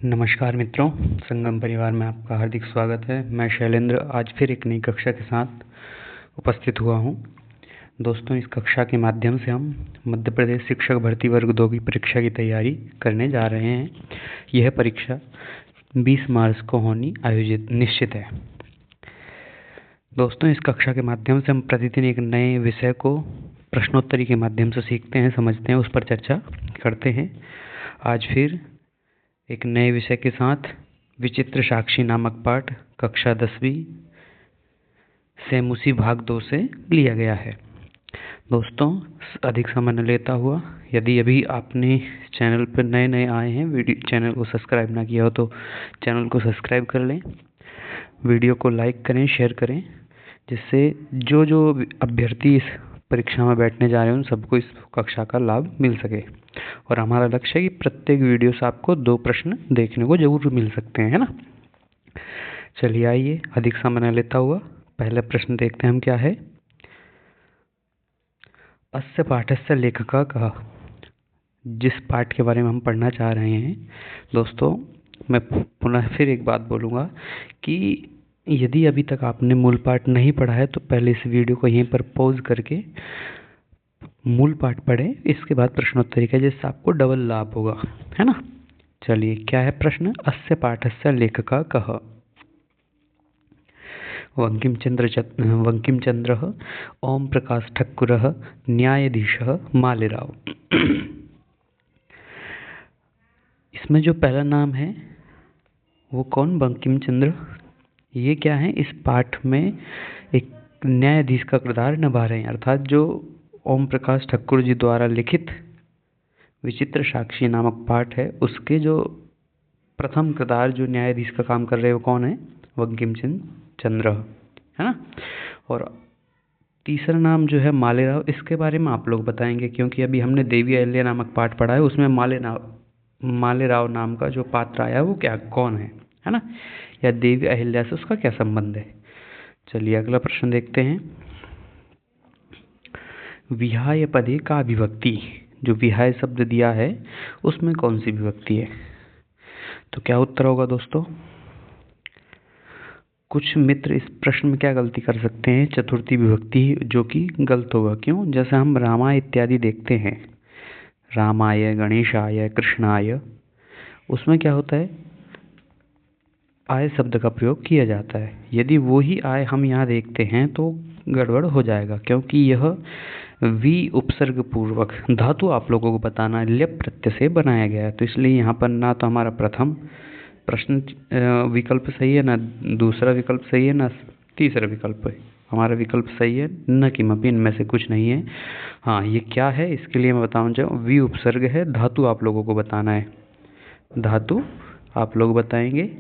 नमस्कार मित्रों, संगम परिवार में आपका हार्दिक स्वागत है। मैं शैलेंद्र आज फिर एक नई कक्षा के साथ उपस्थित हुआ हूं। दोस्तों, इस कक्षा के माध्यम से हम मध्य प्रदेश शिक्षक भर्ती वर्ग 2 की परीक्षा की तैयारी करने जा रहे हैं। यह परीक्षा 20 मार्च को होनी निश्चित है। दोस्तों, इस कक्षा के माध्यम से हम प्रतिदिन एक नए विषय को प्रश्नोत्तरी के माध्यम से सीखते हैं, समझते हैं, उस पर चर्चा करते हैं। आज फिर एक नए विषय के साथ विचित्र साक्षी नामक पाठ कक्षा 10वीं सेम उसी भाग 2 से लिया गया है। दोस्तों, अधिक समय न लेता हुआ, यदि अभी आपने चैनल पर नए आए हैं, चैनल को सब्सक्राइब ना किया हो तो चैनल को सब्सक्राइब कर लें, वीडियो को लाइक करें, शेयर करें, जिससे जो अभ्यर्थी इस परीक्षा में बैठने जा रहे हैं उन सबको इस कक्षा का लाभ मिल सके। और हमारा लक्ष्य है कि प्रत्येक वीडियो से आपको 2 प्रश्न देखने को जरूर मिल सकते हैं, है ना। चलिए आइए, अधिक समय न लेता हुआ पहला प्रश्न देखते हैं हम क्या है। अस्य पाठस्य लेखकः कः। जिस पाठ के बारे में हम पढ़ना चाह रहे हैं दोस्तों, मैं पुनः फिर एक बात बोलूँगा कि यदि अभी तक आपने मूल पाठ नहीं पढ़ा है तो पहले इस वीडियो को यहीं पर पॉज करके मूल पाठ पढ़ें, इसके बाद प्रश्नोत्तरी का, जिससे आपको डबल लाभ होगा, है ना। चलिए, क्या है प्रश्न। अस्य पाठस्य लेखकः कः। बंकिमचंद्रः, ओम प्रकाश ठक्कुरः, न्यायाधीशः मालेराव। इसमें जो पहला नाम है वो कौन, बंकिम चंद्र। ये क्या है, इस पाठ में एक न्यायाधीश का किरदार निभा रहे हैं, अर्थात जो ओम प्रकाश ठक्कुर जी द्वारा लिखित विचित्र साक्षी नामक पाठ है उसके जो प्रथम किरदार जो न्यायाधीश का काम कर रहे हैं वो कौन है, बंकिम चंद्र, है ना। और तीसरा नाम जो है मालेराव, इसके बारे में आप लोग बताएंगे, क्योंकि अभी हमने देवी अहिल्या नामक पाठ पढ़ा है, उसमें मालेराव नाम का जो पात्र आया वो क्या, कौन है ना, या देवी अहिल्या से उसका क्या संबंध है। चलिए अगला प्रश्न देखते हैं। विहाय पदे का विभक्ति, जो विहाय शब्द दिया है उसमें कौन सी विभक्ति है। तो क्या उत्तर होगा दोस्तों। कुछ मित्र इस प्रश्न में क्या गलती कर सकते हैं, चतुर्थी विभक्ति, जो कि गलत होगा। क्यों, जैसे हम रामाय इत्यादि देखते हैं, रामाय, गणेशाय, कृष्णाय, उसमें क्या होता है, आय शब्द का प्रयोग किया जाता है। यदि वो ही आय हम यहाँ देखते हैं तो गड़बड़ हो जाएगा, क्योंकि यह वी उपसर्ग पूर्वक धातु आप लोगों को बताना ल्यप प्रत्यय से बनाया गया है, तो इसलिए यहाँ पर ना तो हमारा प्रथम प्रश्न विकल्प सही है, ना दूसरा विकल्प सही है, ना तीसरा विकल्प है। हमारा विकल्प सही है, न किमपि, इनमें से कुछ नहीं है। हाँ, ये क्या है इसके लिए मैं बताऊँ जाऊँ, वी उपसर्ग है, धातु आप लोगों को बताना है, धातु आप लोग बताएंगे,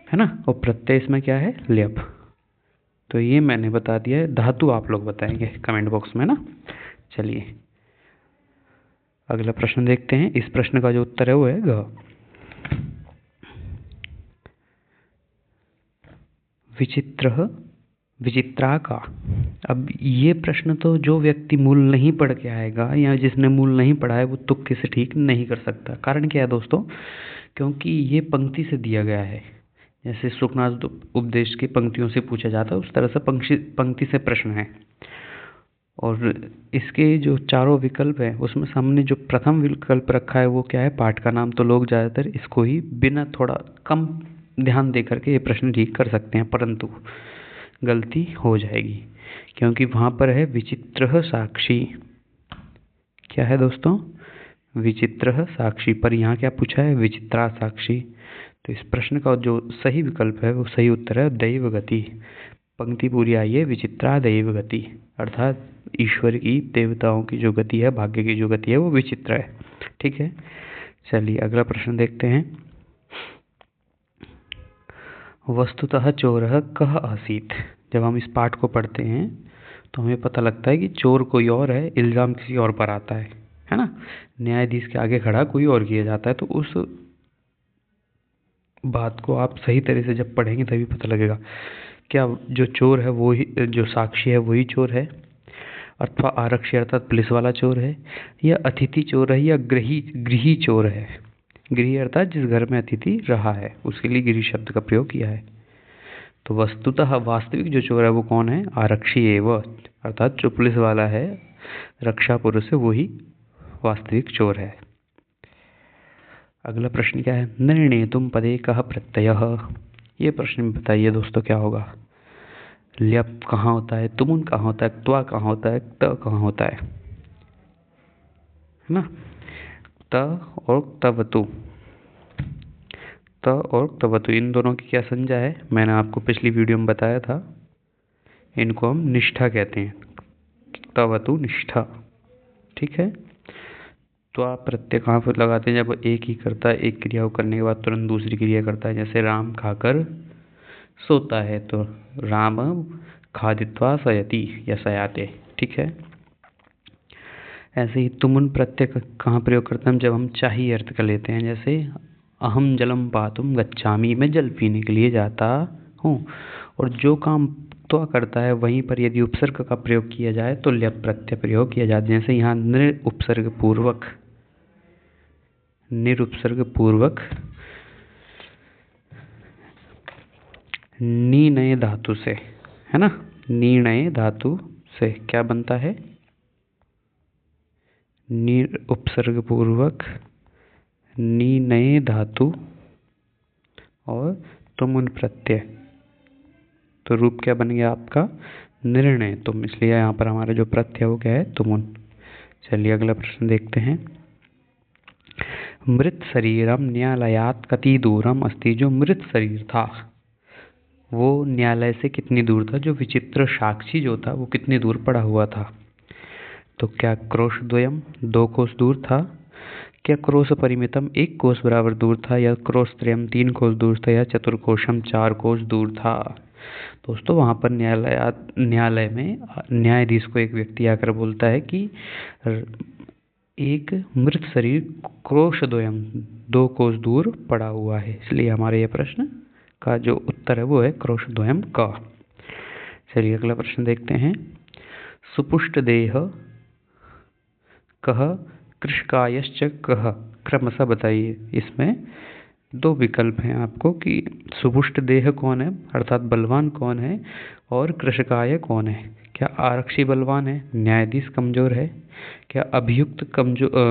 है ना। और प्रत्यय इसमें क्या है, ल्यप, तो ये मैंने बता दिया है, धातु आप लोग बताएंगे कमेंट बॉक्स में ना। चलिए अगला प्रश्न देखते हैं। इस प्रश्न का जो उत्तर है वो है ग। विचित्रा का। अब ये प्रश्न तो जो व्यक्ति मूल नहीं पढ़ के आएगा या जिसने मूल नहीं पढ़ा है वो तुक्के से ठीक नहीं कर सकता। कारण क्या है दोस्तों, क्योंकि ये पंक्ति से दिया गया है, जैसे सुखनाथ उपदेश की पंक्तियों से पूछा जाता है उस तरह से पंक्ति से प्रश्न है। और इसके जो चारों विकल्प हैं उसमें सामने जो प्रथम विकल्प रखा है वो क्या है, पाठ का नाम, तो लोग ज़्यादातर इसको ही बिना थोड़ा कम ध्यान दे करके ये प्रश्न ठीक कर सकते हैं, परंतु गलती हो जाएगी, क्योंकि वहाँ पर है विचित्र साक्षी। क्या है दोस्तों, विचित्र साक्षी, पर यहाँ क्या पूछा है, विचित्रा साक्षी। तो इस प्रश्न का जो सही विकल्प है वो सही उत्तर है दैव गति। पंक्ति पूरी आई है, विचित्रा दैव गति, अर्थात ईश्वर की, देवताओं की जो गति है, भाग्य की जो गति है वो विचित्र है। ठीक है, चलिए अगला प्रश्न देखते हैं। वस्तुतः चोरः कः आसीत्। जब हम इस पाठ को पढ़ते हैं तो हमें पता लगता है कि चोर कोई और है, इल्ज़ाम किसी और पर आता है ना। न्यायाधीश के आगे खड़ा कोई और किया जाता है, तो उस बात को आप सही तरह से जब पढ़ेंगे तभी पता लगेगा क्या जो चोर है वो ही, जो साक्षी है वही चोर है, अथवा आरक्षी अर्थात पुलिस वाला चोर है, या अतिथि चोर है, या गृही चोर है। गृह अर्थात जिस घर में अतिथि रहा है, उसके लिए गृह शब्द का प्रयोग किया है। तो वस्तुतः वास्तविक जो चोर है वो कौन है? आरक्षी एव, अर्थात जो पुलिस वाला है, रक्षा पुरुष है, वही वास्तविक चोर है। अगला प्रश्न क्या है? निर्णेतुम पदे कः प्रत्ययः। ये प्रश्न बताइए दोस्तों क्या होगा? ल्यप कहाँ होता है, तुमुन कहाँ होता है, त्वा कहाँ होता है, त कहाँ होता है ना? त और तवतु, त और तवतु इन दोनों की क्या संज्ञा है? मैंने आपको पिछली वीडियो में बताया था, इनको हम निष्ठा कहते हैं, तवतु निष्ठा। ठीक है। तो आप प्रत्यय कहाँ पर लगाते हैं? जब एक ही करता है, एक क्रिया को करने के बाद तुरंत दूसरी क्रिया करता है। जैसे राम खाकर सोता है, तो राम खादित्वा शयति या शयाते। ठीक है। ऐसे ही तुमुन प्रत्यय कहाँ प्रयोग करते हैं? जब हम चाहिए अर्थ का लेते हैं। जैसे अहम जलम पातुम गच्छामि, मैं जल पीने के लिए जाता हूँ। और जो काम त्वा करता है वहीं पर यदि उपसर्ग का प्रयोग किया जाए तो ल्यप प्रत्यय प्रयोग किया जाता है। जैसे यहाँ निरुपसर्ग पूर्वक निर्णय धातु से, है ना, निर्णय धातु से क्या बनता है? उपसर्ग पूर्वक निर्णय धातु और तुमुन प्रत्यय, तो रूप क्या बन गया आपका? निर्णय तुम। इसलिए यहाँ पर हमारा जो प्रत्यय वो क्या है? तुमुन। चलिए अगला प्रश्न देखते हैं। मृत शरीरम न्यायालयात कति दूरम अस्ति। जो मृत शरीर था वो न्यायालय से कितनी दूर था? जो विचित्र साक्षी जो था वो कितनी दूर पड़ा हुआ था? तो क्या क्रोश द्वयम 2 कोस दूर था? क्या क्रोश परिमितम 1 कोस बराबर दूर था? या क्रोश त्रयम 3 कोस दूर था? या चतुर्कोशम 4 कोस दूर था? दोस्तों वहाँ पर न्यायालय में न्यायाधीश को एक व्यक्ति आकर बोलता है कि एक मृत शरीर क्रोश द्वयम 2 कोस दूर पड़ा हुआ है। इसलिए हमारे यह प्रश्न का जो उत्तर है वो है क्रोश द्वयम का। चलिए अगला प्रश्न देखते हैं। सुपुष्ट देह कह कृषकायश्च कह, क्रमशः बताइए। इसमें 2 विकल्प हैं आपको कि सुपुष्ट देह कौन है, अर्थात बलवान कौन है, और कृषकाय कौन है। क्या आरक्षी बलवान है, न्यायाधीश कमजोर है? क्या अभियुक्त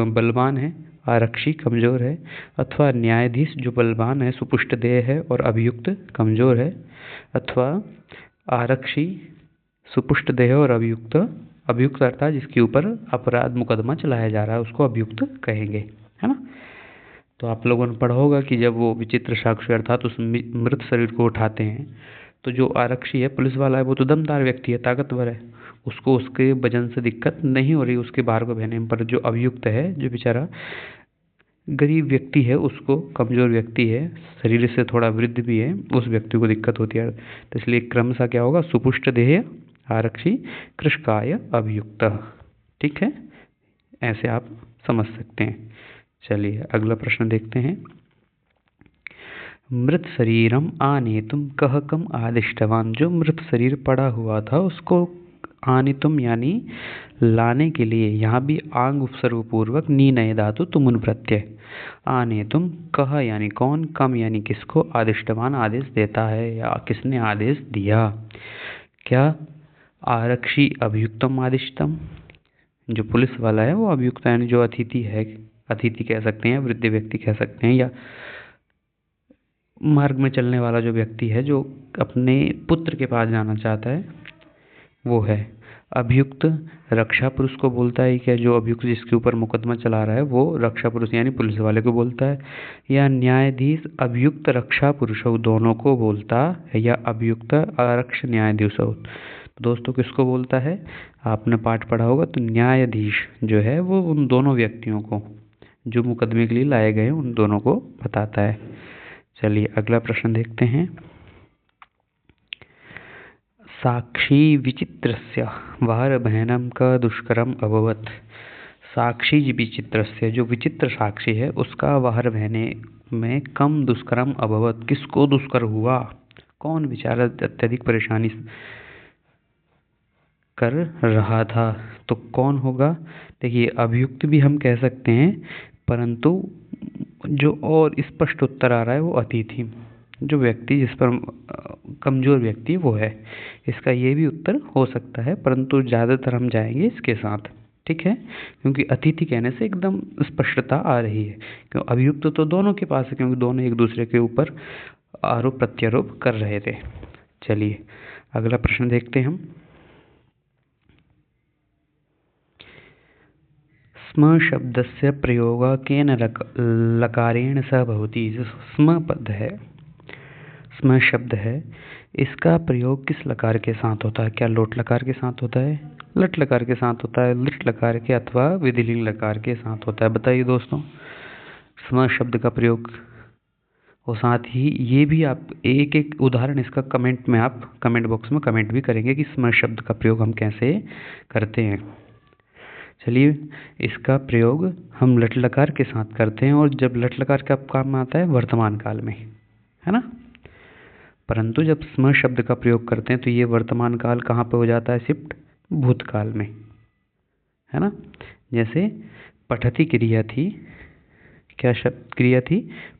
बलवान है, आरक्षी कमजोर है? अथवा न्यायाधीश जो बलवान है, सुपुष्ट देह है और अभियुक्त कमजोर है? अथवा आरक्षी सुपुष्ट देह और अभियुक्त अर्थात जिसके ऊपर अपराध मुकदमा चलाया जा रहा है उसको अभियुक्त कहेंगे, है ना? तो आप लोगों ने पढ़ा होगा कि जब वो विचित्र साक्षी अर्थात उस मृत शरीर को उठाते हैं तो जो आरक्षी है, पुलिस वाला है, वो तो दमदार व्यक्ति है, ताकतवर है, उसको उसके वजन से दिक्कत नहीं हो रही उसके भार को बहने पर। जो अभियुक्त है, जो बेचारा गरीब व्यक्ति है, उसको, कमजोर व्यक्ति है, शरीर से थोड़ा वृद्ध भी है, उस व्यक्ति को दिक्कत होती है। तो इसलिए क्रमशः क्या होगा? सुपुष्ट देह आरक्षी कृषकाय अभियुक्त। ठीक है, ऐसे आप समझ सकते हैं। चलिए अगला प्रश्न देखते हैं। मृत शरीरम आनेतुम कह कम आदिष्टवान। जो मृत शरीर पड़ा हुआ था उसको आनेतुम यानी लाने के लिए, यहाँ भी आंग उपसर्ग पूर्वक नी नए धातु तुमुन प्रत्यय। आनेतुम कह यानी कौन, कम यानी किसको, आदिष्टवान आदेश देता है या किसने आदेश दिया। क्या आरक्षी अभियुक्तम आदिष्टम, जो पुलिस वाला है वो अभियुक्त यानी जो अतिथि है, अतिथि कह सकते हैं, वृद्ध व्यक्ति कह सकते हैं, या मार्ग में चलने वाला जो व्यक्ति है जो अपने पुत्र के पास जाना चाहता है वो है। अभियुक्त रक्षा पुरुष को बोलता है क्या? जो अभियुक्त जिसके ऊपर मुकदमा चला रहा है वो रक्षा पुरुष यानी पुलिस वाले को बोलता है। या न्यायाधीश अभियुक्त रक्षा पुरुष दोनों को बोलता है, या अभियुक्त आरक्ष न्यायाधीश। दोस्तों किसको बोलता है? आपने पाठ पढ़ा होगा तो न्यायाधीश जो है वो उन दोनों व्यक्तियों को जो मुकदमे के लिए लाए गए उन दोनों को बताता है। चलिए अगला प्रश्न देखते हैं। साक्षी विचित्रस्य वारभहनम का दुष्करम अभवत। साक्षी विचित्रस्य, जो विचित्र साक्षी है उसका वाहर बहने में कम दुष्करम अभवत, किसको दुष्कर हुआ, कौन बेचारा अत्यधिक परेशानी कर रहा था, तो कौन होगा? देखिए अभियुक्त भी हम कह सकते हैं, परंतु जो और स्पष्ट उत्तर आ रहा है वो अतिथि, जो व्यक्ति जिस पर कमजोर व्यक्ति वो है। इसका ये भी उत्तर हो सकता है, परंतु ज़्यादातर हम जाएंगे इसके साथ, ठीक है, क्योंकि अतिथि कहने से एकदम स्पष्टता आ रही है। क्यों, अभियुक्त तो दोनों के पास है, क्योंकि दोनों एक दूसरे के ऊपर आरोप प्रत्यारोप कर रहे थे। चलिए अगला प्रश्न देखते हैं हम। स्म शब्दस्य प्रयोगः केन लकारेण सह भवति। जो स्म पद है, स्म शब्द है, इसका प्रयोग किस लकार के साथ होता है? क्या लोट लकार के साथ होता है, लट लकार के साथ होता है, लिट लकार के अथवा विधिलिंग लकार के साथ होता है? बताइए दोस्तों। स्म शब्द का प्रयोग, और साथ ही ये भी आप एक एक उदाहरण इसका कमेंट में, आप कमेंट बॉक्स में कमेंट भी करेंगे कि स्म शब्द का प्रयोग हम कैसे करते हैं। चलिए, इसका प्रयोग हम लट लकार के साथ करते हैं, और जब लट लकार का काम आता है वर्तमान काल में, है ना। परंतु जब स्म शब्द का प्रयोग करते हैं तो ये वर्तमान काल कहाँ पे हो जाता है? शिफ्ट भूतकाल में, है ना। जैसे पठती क्रिया थी, क्या शब्द क्रिया थी?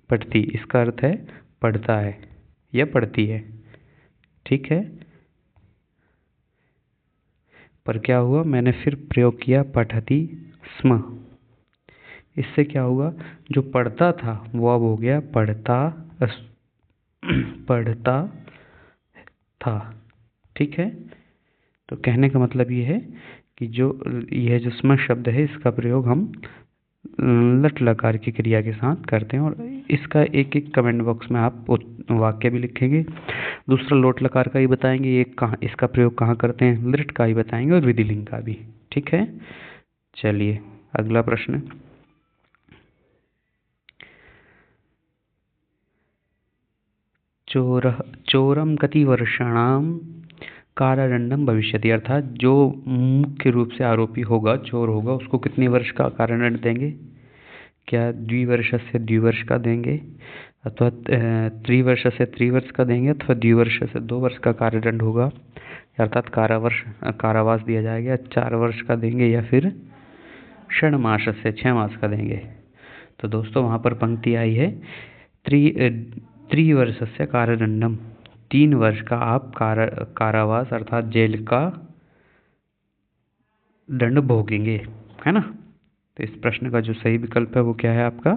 पठती। इसका अर्थ है पढ़ता है या पढ़ती है, ठीक है। पर क्या हुआ, मैंने फिर प्रयोग किया पठती स्म, इससे क्या हुआ, जो पढ़ता था वो अब हो गया पढ़ता पढ़ता था, ठीक है। तो कहने का मतलब ये है कि जो यह जो स्म शब्द है इसका प्रयोग हम लट लकार की क्रिया के साथ करते हैं, और इसका एक एक कमेंट बॉक्स में आप वाक्य भी लिखेंगे। दूसरा लोट लकार का ही बताएंगे, ये कहाँ इसका प्रयोग कहाँ करते हैं, लिट का ही बताएंगे, और विधिलिंग का भी, ठीक है। चलिए अगला प्रश्न। चोरम कति वर्षाणाम कारादंडम भविष्यति, अर्थात जो मुख्य रूप से आरोपी होगा, चोर होगा, उसको कितने वर्ष का कारादंड देंगे? क्या द्विवर्ष से द्विवर्ष का देंगे, अथवा त्रिवर्ष से त्रिवर्ष का देंगे, अथवा द्विवर्ष से 2 वर्ष का कारादंड होगा, अर्थात कारावास दिया जाएगा, 4 वर्ष का देंगे, या फिर 6 मास से 6 मास का देंगे? तो दोस्तों वहाँ पर पंक्ति आई है त्रिवर्ष से कारादंडम, 3 वर्ष का आप कारावास अर्थात जेल का दंड भोगेंगे, है ना। तो इस प्रश्न का जो सही विकल्प है वो क्या है आपका?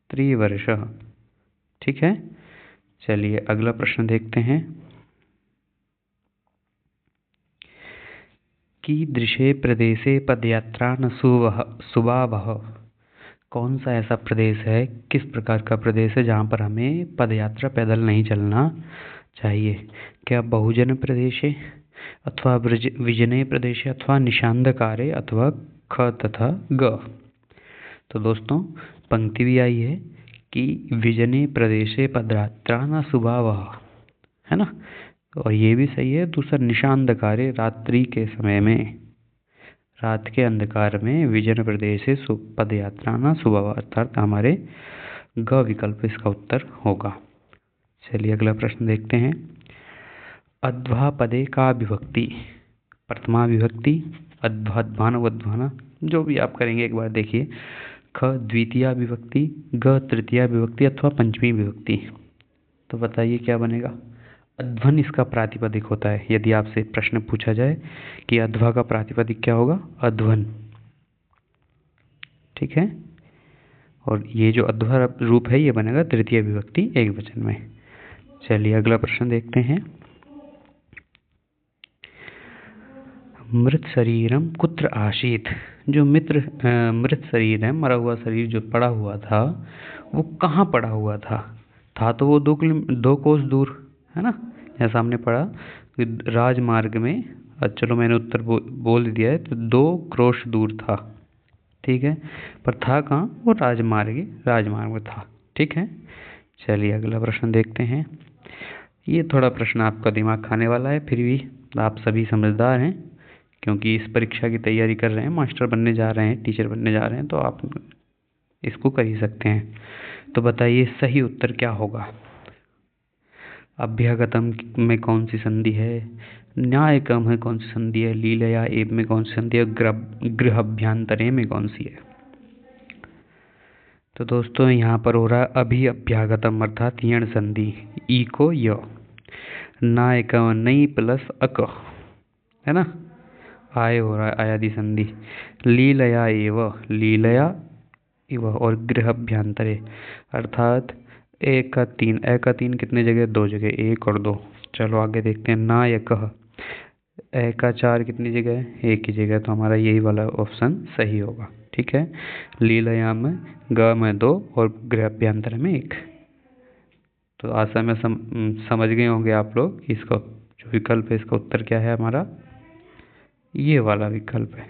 त्रिवर्ष, ठीक है। चलिए अगला प्रश्न देखते हैं। कीदृशे प्रदेशे पदयात्रा न सुभावः, कौन सा ऐसा प्रदेश है, किस प्रकार का प्रदेश है जहाँ पर हमें पदयात्रा पैदल नहीं चलना चाहिए? क्या बहुजन प्रदेश है, अथवा विजनय प्रदेश है, अथवा निशांधकारे, अथवा ख तथा ग? तो दोस्तों पंक्ति भी आई है कि विजनय प्रदेशे पदयात्रा न सुभावः, है ना, और ये भी सही है। दूसरा निशांधकारे, रात्रि के समय में, रात के अंधकार में विजन प्रदेश से पदयात्रा न सुभावः, अर्थात हमारे ग विकल्प इसका उत्तर होगा। चलिए अगला प्रश्न देखते हैं। अध्वा पदे का विभक्ति, प्रथमा विभक्ति, अध्वान अध्वाना, जो भी आप करेंगे एक बार देखिए। ख द्वितीया विभक्ति, ग तृतीया विभक्ति, अथवा पंचमी विभक्ति? तो बताइए क्या बनेगा? अध्वन इसका प्रातिपदिक होता है। यदि आपसे प्रश्न पूछा जाए कि अध्वा का प्रातिपदिक क्या होगा, अध्वन, ठीक है। और ये जो अध्वा रूप है ये बनेगा तृतीय विभक्ति एकवचन में। चलिए अगला प्रश्न देखते हैं। मृत शरीरम कुत्र आसीत, जो मृत शरीर है, मरा हुआ शरीर जो पड़ा हुआ था वो कहाँ पड़ा हुआ था तो वो 2 कोस दूर, है ना। जैसा हमने पढ़ा राजमार्ग में, चलो मैंने उत्तर बोल दिया है, तो 2 क्रोश दूर था, ठीक है। पर था कहाँ? वो राजमार्ग में था, ठीक है। चलिए अगला प्रश्न देखते हैं। ये थोड़ा प्रश्न आपका दिमाग खाने वाला है, फिर भी आप सभी समझदार हैं, क्योंकि इस परीक्षा की तैयारी कर रहे हैं, मास्टर बनने जा रहे हैं, टीचर बनने जा रहे हैं, तो आप इसको कर ही सकते हैं। तो बताइए सही उत्तर क्या होगा? अभ्यागतम में कौन सी संधि है, न्यायकम है कौन सी संधि है, लीलया एव में कौन सी संधि है, गृहाभ्यंतरे में कौन सी है? तो दोस्तों यहाँ पर हो रहा है अभी अभ्यागतम अर्थात यण संधि, ई को य, ना एक नई प्लस अक, है ना, आय हो रहा है आयादि संधि, लीलया एव, लीलया इव, और गृहाभ्यंतरे अर्थात एक का तीन, ए का तीन कितने जगह, दो जगह, एक और दो। चलो आगे देखते हैं, नायक, ए का चार कितनी जगह है, एक ही जगह, तो हमारा यही वाला ऑप्शन सही होगा। ठीक है, लीलया में ग में दो और गृहाभ्यंतर में एक। तो आशा में समझ गए होंगे आप लोग कि इसका जो विकल्प है इसका उत्तर क्या है, हमारा ये वाला विकल्प है।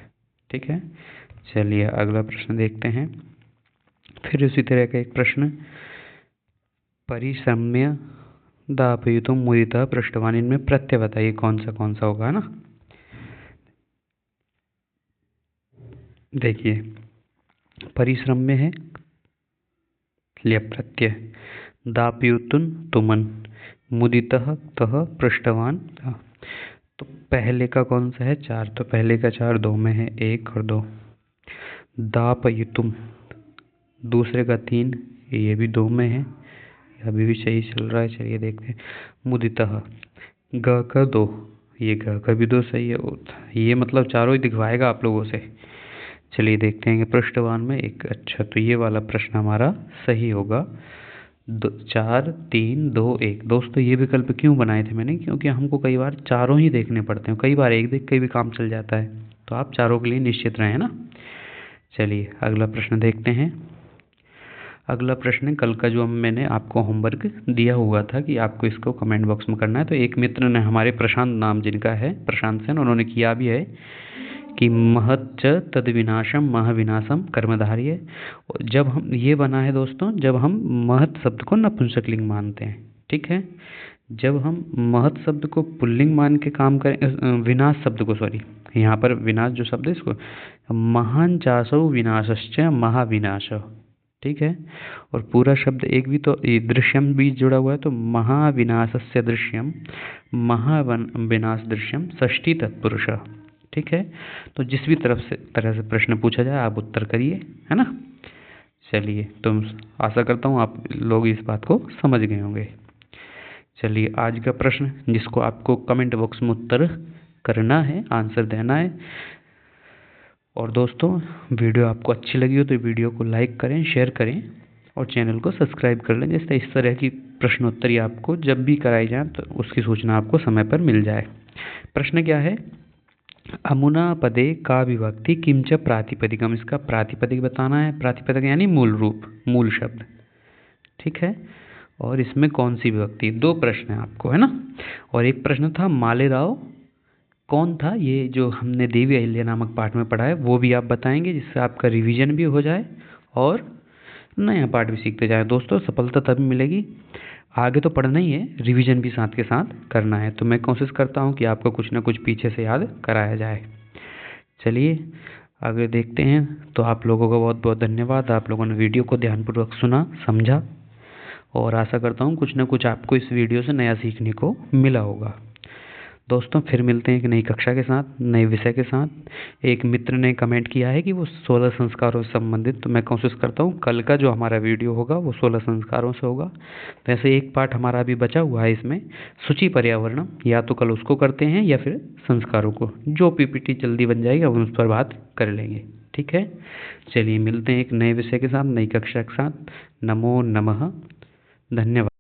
ठीक है, चलिए अगला प्रश्न देखते हैं। फिर उसी तरह का एक प्रश्न, परिश्रम्य दापयुतुम मुदितः पृष्ठवान, इनमें प्रत्यय बताइए कौन सा होगा ना। देखिए परिश्रम्य है लिया प्रत्यय, दापयुतुन तुमन, मुदितः तह पृष्ठवान, तो पहले का कौन सा है, चार, तो पहले का चार दो में है, एक और दो। दापयुतुम दूसरे का तीन, ये भी दो में है, अभी भी सही चल रहा है। चलिए देखते हैं, मुदितः ग का दो, ये ग का भी दो सही है, ये मतलब चारों ही दिखवाएगा आप लोगों से। चलिए देखते हैं कि पृष्ठवान में एक, अच्छा तो ये वाला प्रश्न हमारा सही होगा, चार तीन दो एक। दोस्तों ये विकल्प क्यों बनाए थे मैंने, क्योंकि हमको कई बार चारों ही देखने पड़ते हैं, कई बार एक देख के भी काम चल जाता है, तो आप चारों के लिए निश्चित रहें ना। चलिए अगला प्रश्न देखते हैं। अगला प्रश्न कल का जो मैंने आपको होमवर्क दिया हुआ था कि आपको इसको कमेंट बॉक्स में करना है, तो एक मित्र ने, हमारे प्रशांत नाम जिनका है, प्रशांत सेन, उन्होंने किया भी है कि महच्च तद विनाशम महाविनाशम कर्मधारी है। जब हम ये बना है दोस्तों, जब हम महत् शब्द को नपुंसकलिंग मानते हैं। ठीक है, जब हम महत् शब्द को पुल्लिंग मान के काम करें, विनाश शब्द को, सॉरी यहाँ पर विनाश जो शब्द है इसको, महान चासौ विनाशश्च महाविनाश। ठीक है, और पूरा शब्द एक भी, तो दृश्यम भी जुड़ा हुआ है, तो महाविनाशस्य दृश्यम महाविनाश दृश्यम षष्ठी तत्पुरुष। ठीक है, तो जिस भी तरह से प्रश्न पूछा जाए आप उत्तर करिए, है ना। चलिए, तो आशा करता हूँ आप लोग इस बात को समझ गए होंगे। चलिए आज का प्रश्न जिसको आपको कमेंट बॉक्स में उत्तर करना है, आंसर देना है। और दोस्तों वीडियो आपको अच्छी लगी हो तो वीडियो को लाइक करें, शेयर करें और चैनल को सब्सक्राइब कर लें, जिससे इस तरह की प्रश्नोत्तरी आपको जब भी कराई जाए तो उसकी सूचना आपको समय पर मिल जाए। प्रश्न क्या है, अमुना पदे का विभक्ति किंच प्रातिपदिकम, इसका प्रातिपदिक बताना है। प्रातिपदिक यानी मूल रूप, मूल शब्द। ठीक है, और इसमें कौन सी विभक्ति, दो प्रश्न है आपको, है ना। और एक प्रश्न था मालेराव कौन था, ये जो हमने देवी अहिल्या नामक पाठ में पढ़ा है वो भी आप बताएंगे, जिससे आपका रिवीजन भी हो जाए और नया पाठ भी सीखते जाए। दोस्तों सफलता तभी मिलेगी, आगे तो पढ़ना ही है, रिवीजन भी साथ के साथ करना है, तो मैं कोशिश करता हूँ कि आपको कुछ ना कुछ पीछे से याद कराया जाए। चलिए आगे देखते हैं। तो आप लोगों का बहुत बहुत धन्यवाद, आप लोगों ने वीडियो को ध्यानपूर्वक सुना, समझा, और आशा करता हूँ कुछ ना कुछ आपको इस वीडियो से नया सीखने को मिला होगा। दोस्तों फिर मिलते हैं एक नई कक्षा के साथ, नए विषय के साथ। एक मित्र ने कमेंट किया है कि वो 16 संस्कारों से संबंधित, तो मैं कोशिश करता हूँ कल का जो हमारा वीडियो होगा वो 16 संस्कारों से होगा। वैसे एक पार्ट हमारा अभी बचा हुआ है इसमें, सूची पर्यावरण, या तो कल उसको करते हैं या फिर संस्कारों को, जो पीपीटी जल्दी बन जाएगा हम उस पर बात कर लेंगे। ठीक है, चलिए मिलते हैं एक नए विषय के साथ, नई कक्षा के साथ। नमो नमः, धन्यवाद।